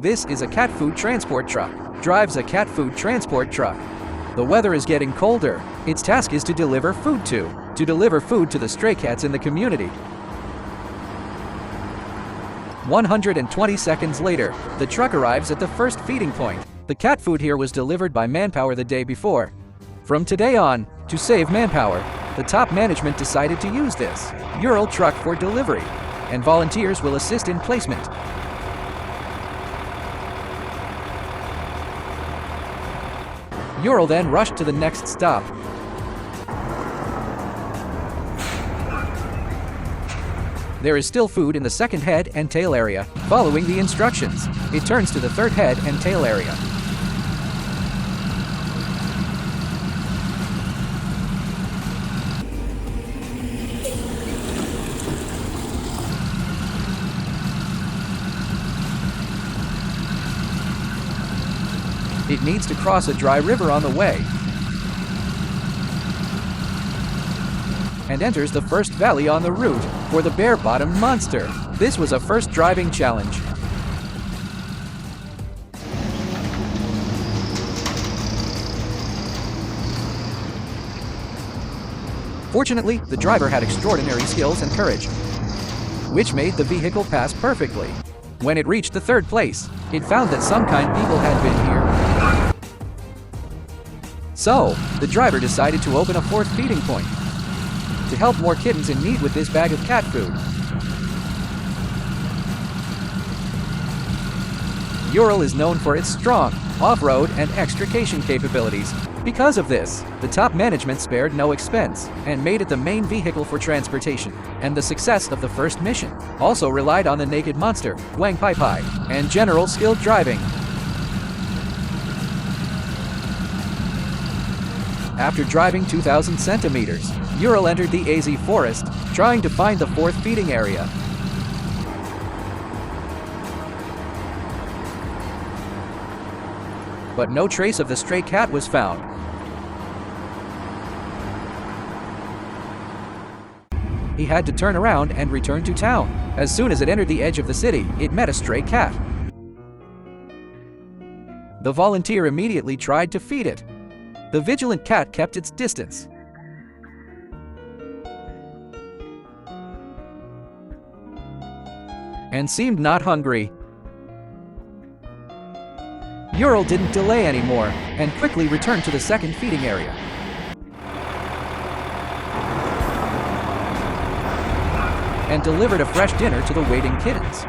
This is a cat food transport truck. Drives a cat food transport truck. The weather is getting colder. Its task is to deliver food to the stray cats in the community. 120 seconds later, the truck arrives at the first feeding point. The cat food here was delivered by manpower the day before. From today on, to save manpower, the top management decided to use this Ural truck for delivery, and volunteers will assist in placement. Ural then rushed to the next stop. There is still food in the second head and tail area. Following the instructions, it turns to the third head and tail area. It needs to cross a dry river on the way and enters the first valley on the route for the bare-bottomed monster. This was a first driving challenge. Fortunately, the driver had extraordinary skills and courage, which made the vehicle pass perfectly. When it reached the third place, it found that some kind people had been here. So, the driver decided to open a fourth feeding point to help more kittens in need with this bag of cat food. Ural is known for its strong off-road and extrication capabilities. Because of this, the top management spared no expense and made it the main vehicle for transportation, and the success of the first mission also relied on the naked monster, Wang Pai Pai, and general skilled driving. After driving 2,000 centimeters, Ural entered the AZ forest, trying to find the fourth feeding area. But no trace of the stray cat was found. He had to turn around and return to town. As soon as it entered the edge of the city, it met a stray cat. The volunteer immediately tried to feed it. The vigilant cat kept its distance. And seemed not hungry. Ural didn't delay anymore and quickly returned to the second feeding area. And delivered a fresh dinner to the waiting kittens.